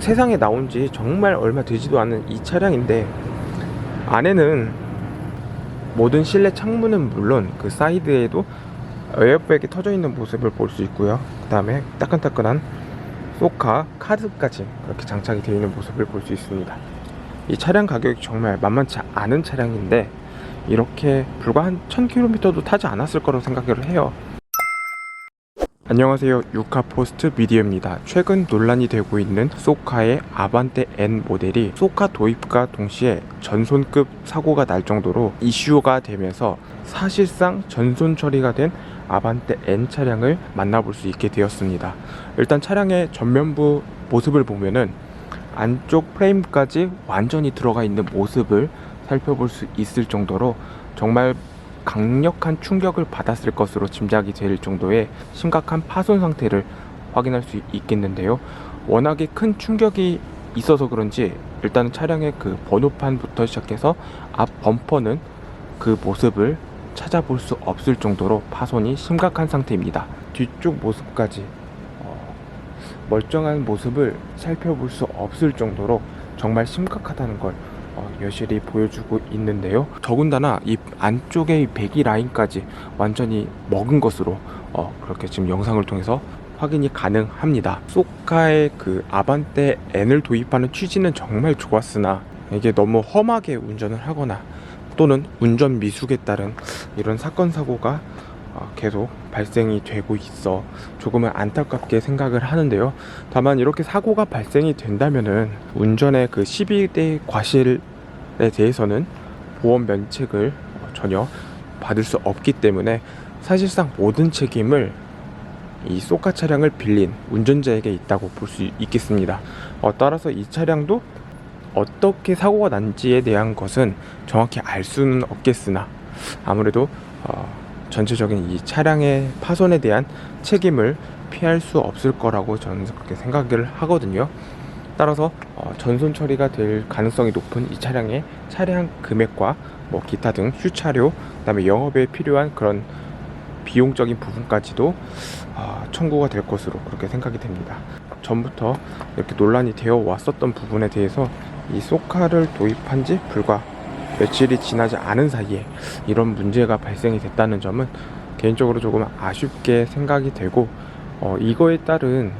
세상에 나온 지 정말 얼마 되지도 않은 이 차량인데, 안에는 모든 실내 창문은 물론 그 사이드에도 에어백이 터져 있는 모습을 볼 수 있고요. 그 다음에 따끈따끈한 소카 카드까지 그렇게 장착이 되어 있는 모습을 볼 수 있습니다. 이 차량 가격이 정말 만만치 않은 차량인데, 이렇게 불과 한 1000km도 타지 않았을 거라고 생각을 해요. 안녕하세요, 유카포스트 미디어입니다. 최근 논란이 되고 있는 소카의 아반떼 N 모델이 소카 도입과 동시에 전손급 사고가 날 정도로 이슈가 되면서 사실상 전손 처리가 된 아반떼 N 차량을 만나볼 수 있게 되었습니다. 일단 차량의 전면부 모습을 보면은 안쪽 프레임까지 완전히 들어가 있는 모습을 살펴볼 수 있을 정도로 정말 강력한 충격을 받았을 것으로 짐작이 될 정도의 심각한 파손 상태를 확인할 수 있겠는데요. 워낙에 큰 충격이 있어서 그런지 일단은 차량의 그 번호판부터 시작해서 앞 범퍼는 그 모습을 찾아볼 수 없을 정도로 파손이 심각한 상태입니다. 뒤쪽 모습까지 멀쩡한 모습을 살펴볼 수 없을 정도로 정말 심각하다는 걸 여실히 보여주고 있는데요. 더군다나 이 안쪽의 배기 라인까지 완전히 먹은 것으로 그렇게 지금 영상을 통해서 확인이 가능합니다. 소카의 그 아반떼 N을 도입하는 취지는 정말 좋았으나 이게 너무 험하게 운전을 하거나 또는 운전 미숙에 따른 이런 사건 사고가 계속 발생이 되고 있어 조금은 안타깝게 생각을 하는데요. 다만 이렇게 사고가 발생이 된다면은 운전의 그 12대 과실에 대해서는 보험 면책을 전혀 받을 수 없기 때문에 사실상 모든 책임을 이 소카 차량을 빌린 운전자에게 있다고 볼 수 있겠습니다. 따라서 이 차량도 어떻게 사고가 난지에 대한 것은 정확히 알 수는 없겠으나 아무래도 전체적인 이 차량의 파손에 대한 책임을 피할 수 없을 거라고 저는 그렇게 생각을 하거든요. 따라서 전손 처리가 될 가능성이 높은 이 차량의 차량 금액과 뭐 기타 등 휴차료, 그 다음에 영업에 필요한 그런 비용적인 부분까지도 청구가 될 것으로 그렇게 생각이 됩니다. 전부터 이렇게 논란이 되어 왔었던 부분에 대해서 이 소카를 도입한 지 불과 며칠이 지나지 않은 사이에 이런 문제가 발생이 됐다는 점은 개인적으로 조금 아쉽게 생각이 되고 이거에 따른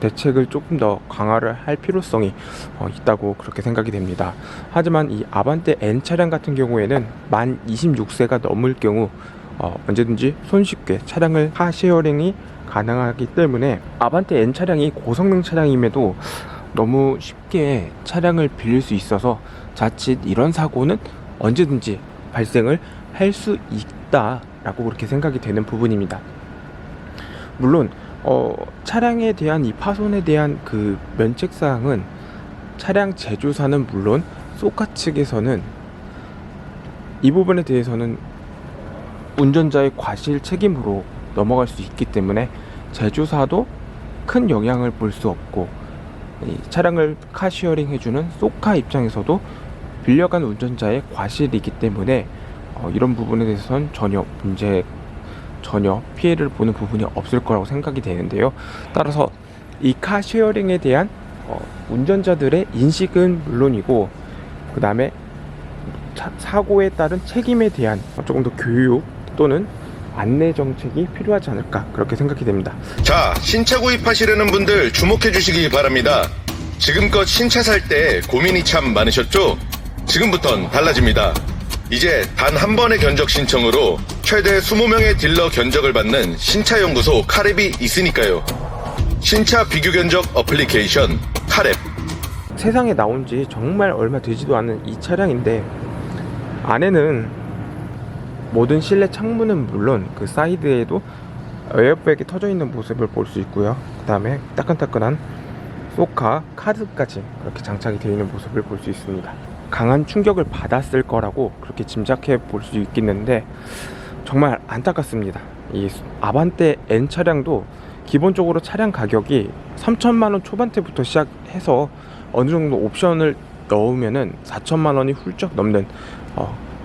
대책을 조금 더 강화를 할 필요성이 있다고 그렇게 생각이 됩니다. 하지만 이 아반떼 N 차량 같은 경우에는 만 26세가 넘을 경우 언제든지 손쉽게 차량을 카쉐어링이 가능하기 때문에 아반떼 N 차량이 고성능 차량임에도 너무 쉽게 차량을 빌릴 수 있어서 자칫 이런 사고는 언제든지 발생을 할 수 있다라고 그렇게 생각이 되는 부분입니다. 물론 차량에 대한 이 파손에 대한 그 면책사항은 차량 제조사는 물론 소카 측에서는 이 부분에 대해서는 운전자의 과실 책임으로 넘어갈 수 있기 때문에 제조사도 큰 영향을 볼 수 없고 이 차량을 카시어링 해주는 소카 입장에서도 빌려간 운전자의 과실이기 때문에 이런 부분에 대해서는 전혀 피해를 보는 부분이 없을 거라고 생각이 되는데요. 따라서 이 카쉐어링에 대한 운전자들의 인식은 물론이고 그 다음에 사고에 따른 책임에 대한 조금 더 교육 또는 안내 정책이 필요하지 않을까 그렇게 생각이 됩니다. 자, 신차 구입하시려는 분들 주목해 주시기 바랍니다. 지금껏 신차 살 때 고민이 참 많으셨죠? 지금부턴 달라집니다. 이제 단 한 번의 견적 신청으로 최대 20명의 딜러 견적을 받는 신차연구소 카랩이 있으니까요. 신차 비교 견적 어플리케이션 카랩. 세상에 나온 지 정말 얼마 되지도 않은 이 차량인데, 안에는 모든 실내 창문은 물론 그 사이드에도 에어백이 터져 있는 모습을 볼 수 있고요. 그 다음에 따끈따끈한 소카 카드까지 그렇게 장착이 되어 있는 모습을 볼 수 있습니다. 강한 충격을 받았을 거라고 그렇게 짐작해 볼 수 있겠는데 정말 안타깝습니다. 이 아반떼 N 차량도 기본적으로 차량 가격이 3천만원 초반대부터 시작해서 어느 정도 옵션을 넣으면은 4천만원이 훌쩍 넘는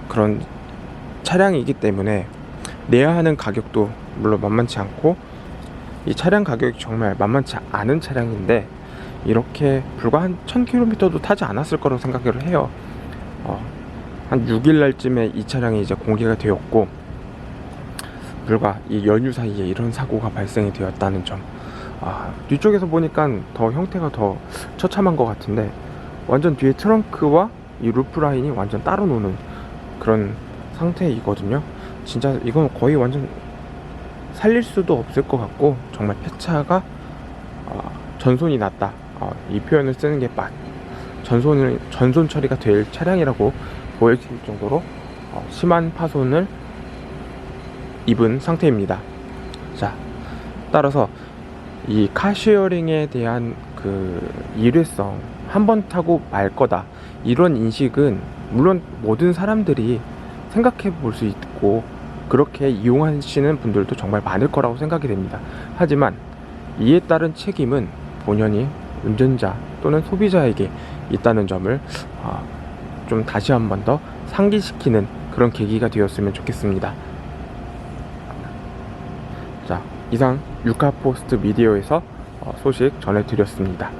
그런 차량이기 때문에 내야 하는 가격도 물론 만만치 않고 이 차량 가격이 정말 만만치 않은 차량인데 이렇게 불과 한 1000km도 타지 않았을 거라고 생각을 해요. 한 6일 날쯤에 이 차량이 이제 공개가 되었고, 불과 이 연휴 사이에 이런 사고가 발생이 되었다는 점. 뒤쪽에서 보니까 더 형태가 더 처참한 것 같은데, 완전 뒤에 트렁크와 이 루프 라인이 완전 따로 노는 그런 상태이거든요. 진짜 이건 거의 완전 살릴 수도 없을 것 같고, 정말 폐차가 전손이 났다, 이 표현을 쓰는 게 전손 처리가 될 차량이라고 보여질 정도로 심한 파손을 입은 상태입니다. 자, 따라서 이 카쉐어링에 대한 그 일회성, 한 번 타고 말 거다, 이런 인식은 물론 모든 사람들이 생각해 볼 수 있고 그렇게 이용하시는 분들도 정말 많을 거라고 생각이 됩니다. 하지만 이에 따른 책임은 본연이 운전자 또는 소비자에게 있다는 점을 좀 다시 한 번 더 상기시키는 그런 계기가 되었으면 좋겠습니다. 자, 이상 유카포스트 미디어에서 소식 전해드렸습니다.